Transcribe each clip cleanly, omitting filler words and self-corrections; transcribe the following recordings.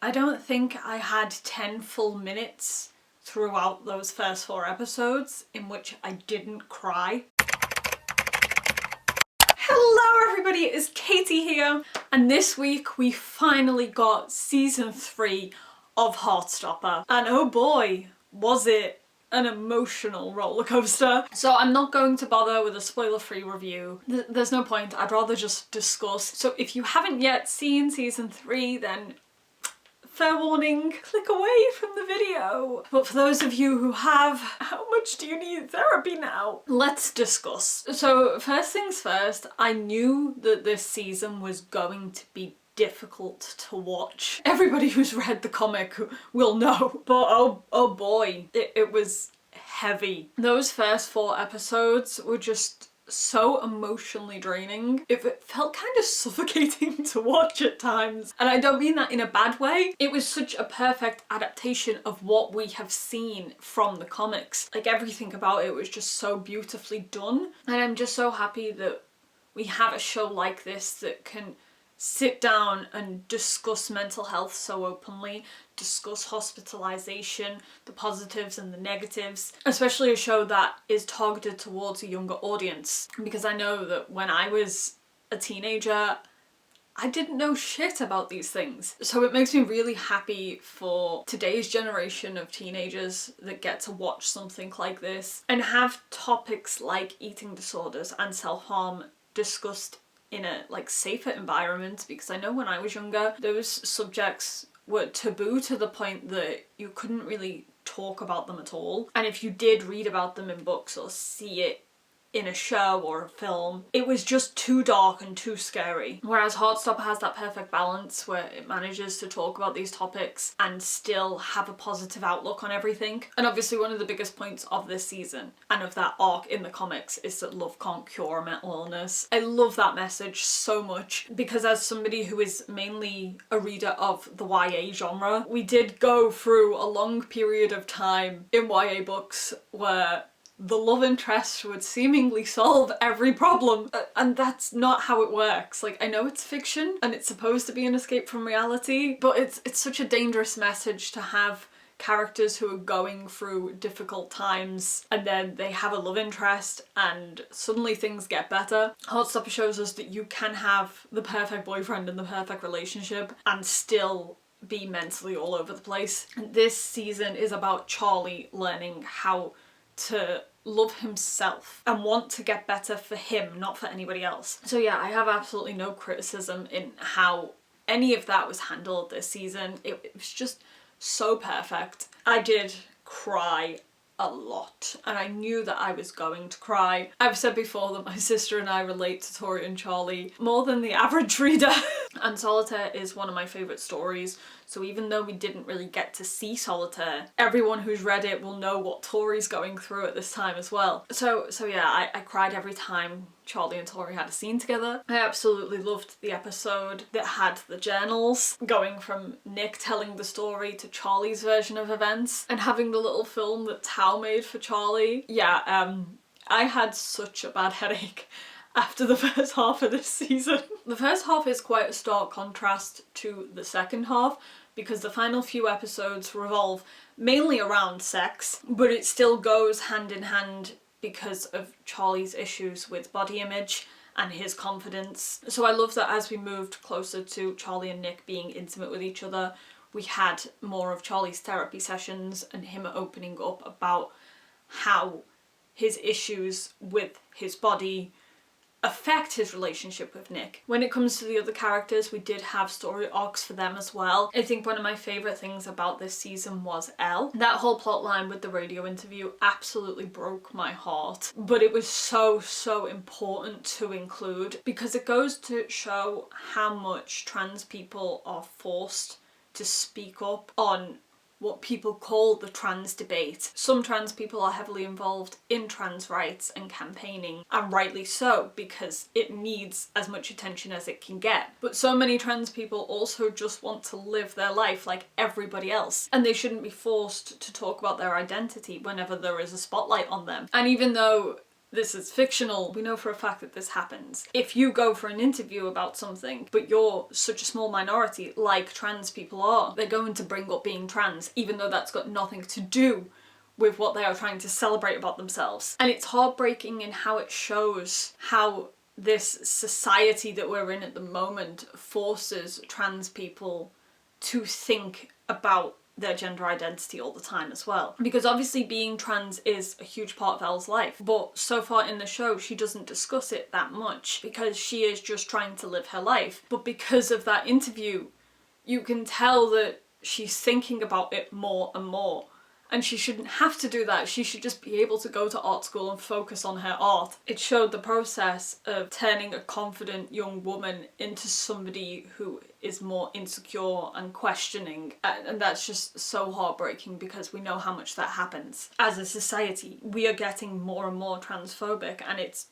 I don't think I had 10 full minutes throughout those first 4 episodes in which I didn't cry. Hello everybody, it's Katie here, and this week we finally got season 3 of Heartstopper, and oh boy, was it an emotional roller coaster. So I'm not going to bother with a spoiler-free review. There's no point, I'd rather just discuss. So if you haven't yet seen season 3, then fair warning, click away from the video. But for those of you who have, how much do you need therapy now? Let's discuss. So first things first, I knew that this season was going to be difficult to watch. Everybody who's read the comic will know. But oh boy, it was heavy. Those first 4 episodes were just so emotionally draining. It felt kind of suffocating to watch at times. And I don't mean that in a bad way. It was such a perfect adaptation of what we have seen from the comics. Like, everything about it was just so beautifully done. And I'm just so happy that we have a show like this that can sit down and discuss mental health so openly, discuss hospitalization, the positives and the negatives, especially a show that is targeted towards a younger audience. Because I know that when I was a teenager, I didn't know shit about these things. So it makes me really happy for today's generation of teenagers that get to watch something like this and have topics like eating disorders and self-harm discussed in a safer environment, because I know when I was younger those subjects were taboo to the point that you couldn't really talk about them at all, and if you did read about them in books or see it in a show or a film, it was just too dark and too scary. Whereas Heartstopper has that perfect balance where it manages to talk about these topics and still have a positive outlook on everything. And obviously one of the biggest points of this season and of that arc in the comics is that love can't cure mental illness. I love that message so much, because as somebody who is mainly a reader of the YA genre, we did go through a long period of time in YA books where the love interest would seemingly solve every problem, and that's not how it works. Like, I know it's fiction and it's supposed to be an escape from reality, but it's such a dangerous message to have characters who are going through difficult times and then they have a love interest and suddenly things get better. Heartstopper shows us that you can have the perfect boyfriend and the perfect relationship and still be mentally all over the place. And this season is about Charlie learning how to love himself and want to get better for him, not for anybody else. So yeah, I have absolutely no criticism in how any of that was handled this season. It was just so perfect. I did cry a lot, and I knew that I was going to cry. I've said before that my sister and I relate to Tori and Charlie more than the average reader. And Solitaire is one of my favourite stories, so even though we didn't really get to see Solitaire, everyone who's read it will know what Tori's going through at this time as well. So yeah, I cried every time Charlie and Tori had a scene together. I absolutely loved the episode that had the journals, going from Nick telling the story to Charlie's version of events, and having the little film that Tao made for Charlie. Yeah, I had such a bad headache after the first half of this season. The first half is quite a stark contrast to the second half, because the final few episodes revolve mainly around sex, but it still goes hand in hand because of Charlie's issues with body image and his confidence. So I love that as we moved closer to Charlie and Nick being intimate with each other, we had more of Charlie's therapy sessions and him opening up about how his issues with his body affect his relationship with Nick. When it comes to the other characters, we did have story arcs for them as well. I think one of my favourite things about this season was Elle. That whole plotline with the radio interview absolutely broke my heart, but it was so important to include, because it goes to show how much trans people are forced to speak up on what people call the trans debate. Some trans people are heavily involved in trans rights and campaigning, and rightly so, because it needs as much attention as it can get. But so many trans people also just want to live their life like everybody else, and they shouldn't be forced to talk about their identity whenever there is a spotlight on them. And even though this is fictional. We know for a fact that this happens. If you go for an interview about something, but you're such a small minority, like trans people are, they're going to bring up being trans, even though that's got nothing to do with what they are trying to celebrate about themselves. And it's heartbreaking in how it shows how this society that we're in at the moment forces trans people to think about their gender identity all the time as well. Because obviously being trans is a huge part of Elle's life, but so far in the show she doesn't discuss it that much because she is just trying to live her life. But because of that interview, you can tell that she's thinking about it more and more. And she shouldn't have to do that. She should just be able to go to art school and focus on her art. It showed the process of turning a confident young woman into somebody who is more insecure and questioning. And that's just so heartbreaking because we know how much that happens. As a society, we are getting more and more transphobic, and it's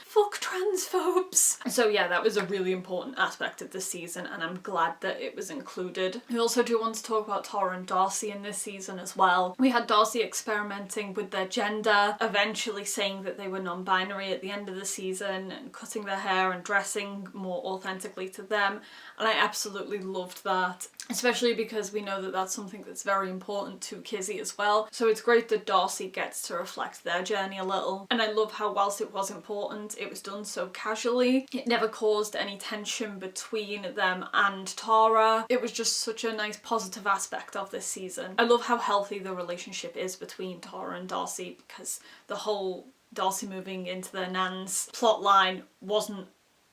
fuck transphobes. So yeah, that was a really important aspect of this season, and I'm glad that it was included. We also do want to talk about Tara and Darcy in this season as well. We had Darcy experimenting with their gender, eventually saying that they were non-binary at the end of the season, and cutting their hair and dressing more authentically to them, and I absolutely loved that. Especially because we know that that's something that's very important to Kizzy as well. So it's great that Darcy gets to reflect their journey a little. And I love how whilst it was important, it was done so casually. It never caused any tension between them and Tara. It was just such a nice positive aspect of this season. I love how healthy the relationship is between Tara and Darcy, because the whole Darcy moving into their nan's plotline wasn't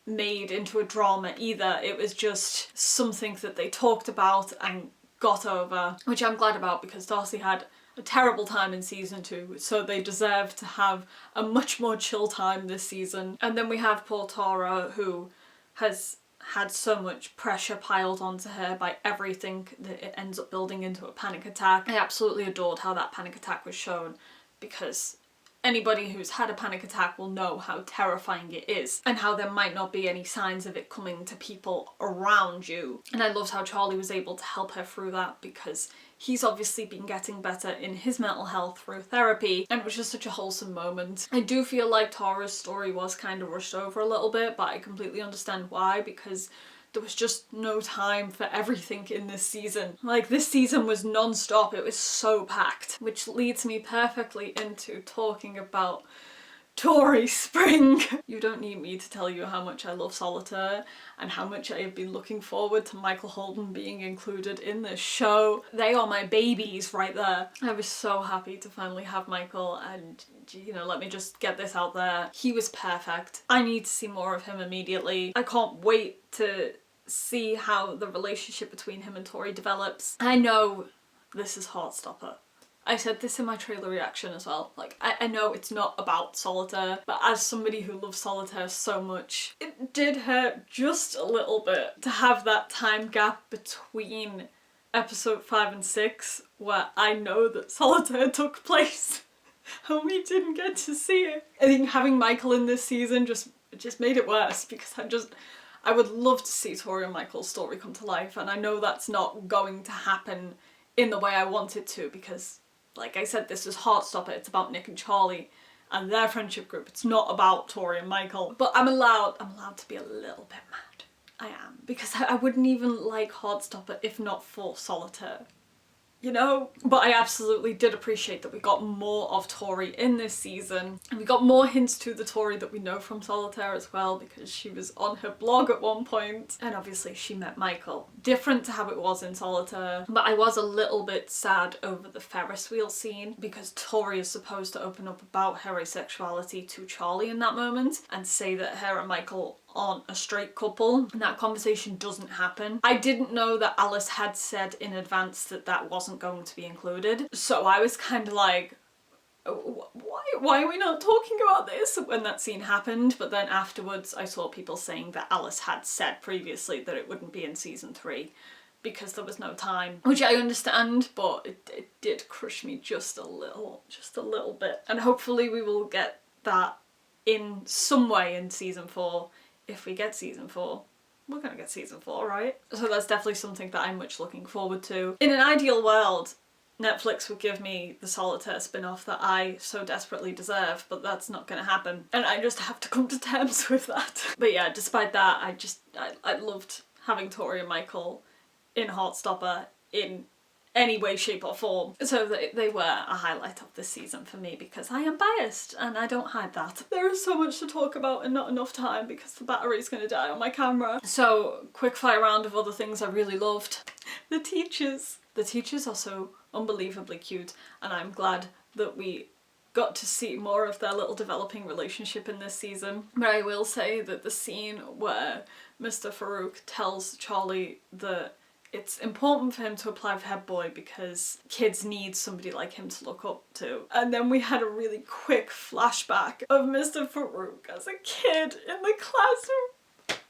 made into a drama either. It was just something that they talked about and got over, which I'm glad about because Darcy had a terrible time in season 2, so they deserve to have a much more chill time this season. And then we have poor Tara, who has had so much pressure piled onto her by everything that it ends up building into a panic attack. I absolutely adored how that panic attack was shown, because anybody who's had a panic attack will know how terrifying it is and how there might not be any signs of it coming to people around you. And I loved how Charlie was able to help her through that, because he's obviously been getting better in his mental health through therapy, and it was just such a wholesome moment. I do feel like Tara's story was kind of rushed over a little bit, but I completely understand why, because there was just no time for everything in this season. Like, this season was non-stop, it was so packed. Which leads me perfectly into talking about Tori Spring. You don't need me to tell you how much I love Solitaire and how much I have been looking forward to Michael Holden being included in this show. They are my babies right there. I was so happy to finally have Michael, and you know, let me just get this out there. He was perfect. I need to see more of him immediately. I can't wait to see how the relationship between him and Tori develops. I know this is Heartstopper. I said this in my trailer reaction as well. Like, I know it's not about Solitaire, but as somebody who loves Solitaire so much, it did hurt just a little bit to have that time gap between episode 5 and 6 where I know that Solitaire took place and we didn't get to see it. I think having Michael in this season just made it worse, because I would love to see Tori and Michael's story come to life, and I know that's not going to happen in the way I want it to, because like I said, this is Heartstopper, it's about Nick and Charlie and their friendship group. It's not about Tori and Michael. But I'm allowed to be a little bit mad. I am. Because I wouldn't even like Heartstopper if not for Solitaire. You know? But I absolutely did appreciate that we got more of Tori in this season. And we got more hints to the Tori that we know from Solitaire as well, because she was on her blog at one point. And obviously she met Michael. Different to how it was in Solitaire. But I was a little bit sad over the Ferris wheel scene, because Tori is supposed to open up about her asexuality to Charlie in that moment and say that her and Michael aren't a straight couple, and that conversation doesn't happen. I didn't know that Alice had said in advance that that wasn't going to be included, so I was kind of like, why are we not talking about this when that scene happened? But then afterwards I saw people saying that Alice had said previously that it wouldn't be in season 3 because there was no time, which I understand, but it did crush me just a little bit. And hopefully we will get that in some way in season 4. If we get season 4, we're gonna get season 4, right? So that's definitely something that I'm much looking forward to. In an ideal world, Netflix would give me the Solitaire spin-off that I so desperately deserve, but that's not gonna happen. And I just have to come to terms with that. But yeah, despite that, I loved having Tori and Michael in Heartstopper in any way, shape or form. So they were a highlight of this season for me because I am biased and I don't hide that. There is so much to talk about and not enough time because the battery's gonna die on my camera. So, quick fire round of other things I really loved. The teachers. The teachers are so unbelievably cute, and I'm glad that we got to see more of their little developing relationship in this season. But I will say that the scene where Mr. Farouk tells Charlie that it's important for him to apply for head boy because kids need somebody like him to look up to. And then we had a really quick flashback of Mr. Farouk as a kid in the classroom.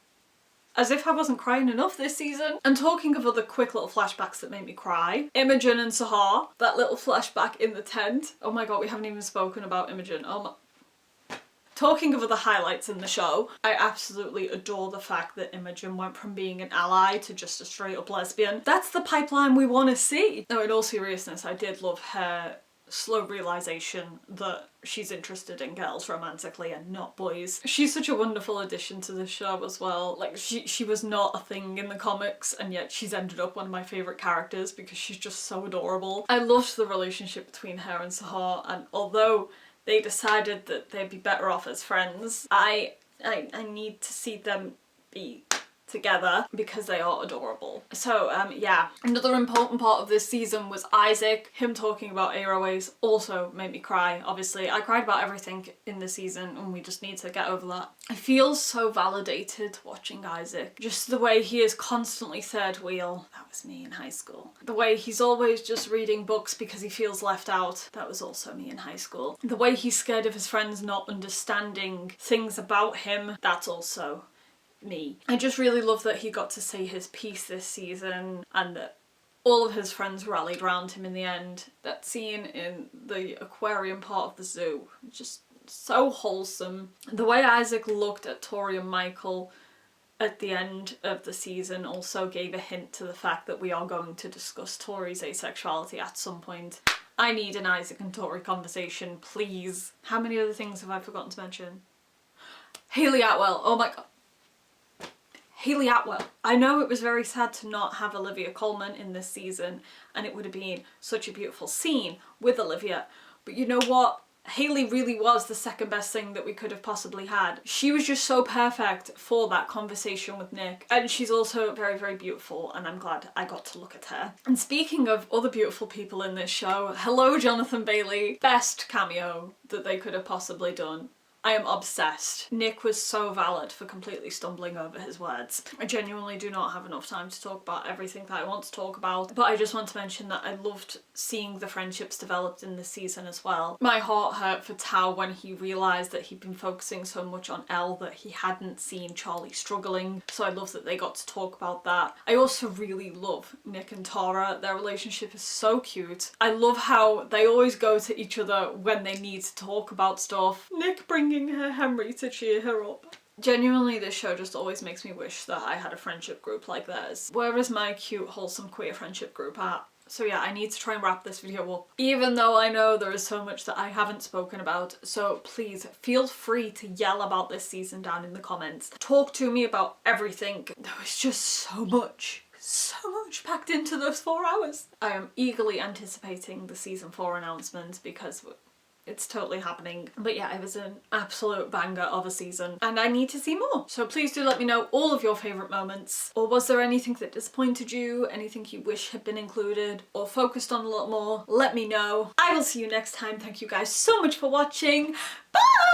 As if I wasn't crying enough this season. And talking of other quick little flashbacks that made me cry, Imogen and Sahar, that little flashback in the tent. Oh my god, we haven't even spoken about Imogen. Oh my... Talking of other highlights in the show, I absolutely adore the fact that Imogen went from being an ally to just a straight up lesbian. That's the pipeline we want to see. No, in all seriousness, I did love her slow realisation that she's interested in girls romantically and not boys. She's such a wonderful addition to the show as well. Like, she was not a thing in the comics and yet she's ended up one of my favourite characters because she's just so adorable. I loved the relationship between her and Sahar, and although they decided that they'd be better off as friends, I need to see them be together because they are adorable. So yeah, another important part of this season was Isaac. Him talking about AOAs also made me cry. Obviously I cried about everything in the season and we just need to get over that. I feel so validated watching Isaac. Just the way he is constantly third wheel. That was me in high school. The way he's always just reading books because he feels left out. That was also me in high school. The way he's scared of his friends not understanding things about him. That's also me. I just really love that he got to say his piece this season and that all of his friends rallied around him in the end. That scene in the aquarium part of the zoo, just so wholesome. The way Isaac looked at Tori and Michael at the end of the season also gave a hint to the fact that we are going to discuss Tori's asexuality at some point. I need an Isaac and Tori conversation, please. How many other things have I forgotten to mention? Hayley Atwell, oh my god. Hayley Atwell. I know it was very sad to not have Olivia Colman in this season and it would have been such a beautiful scene with Olivia, but you know what? Hayley really was the second best thing that we could have possibly had. She was just so perfect for that conversation with Nick, and she's also very, very beautiful and I'm glad I got to look at her. And speaking of other beautiful people in this show, hello Jonathan Bailey. Best cameo that they could have possibly done. I am obsessed. Nick was so valid for completely stumbling over his words. I genuinely do not have enough time to talk about everything that I want to talk about, but I just want to mention that I loved seeing the friendships developed in this season as well. My heart hurt for Tao when he realised that he'd been focusing so much on Elle that he hadn't seen Charlie struggling, so I love that they got to talk about that. I also really love Nick and Tara. Their relationship is so cute. I love how they always go to each other when they need to talk about stuff. Nick bringing her Henry to cheer her up. Genuinely, this show just always makes me wish that I had a friendship group like theirs. Where is my cute, wholesome queer friendship group at? So yeah, I need to try and wrap this video up, even though I know there is so much that I haven't spoken about, so please feel free to yell about this season down in the comments. Talk to me about everything. There was just so much packed into those 4 hours. I am eagerly anticipating the season 4 announcement because it's totally happening. But yeah, it was an absolute banger of a season and I need to see more. So please do let me know all of your favourite moments. Or was there anything that disappointed you? Anything you wish had been included or focused on a lot more? Let me know. I will see you next time. Thank you guys so much for watching. Bye!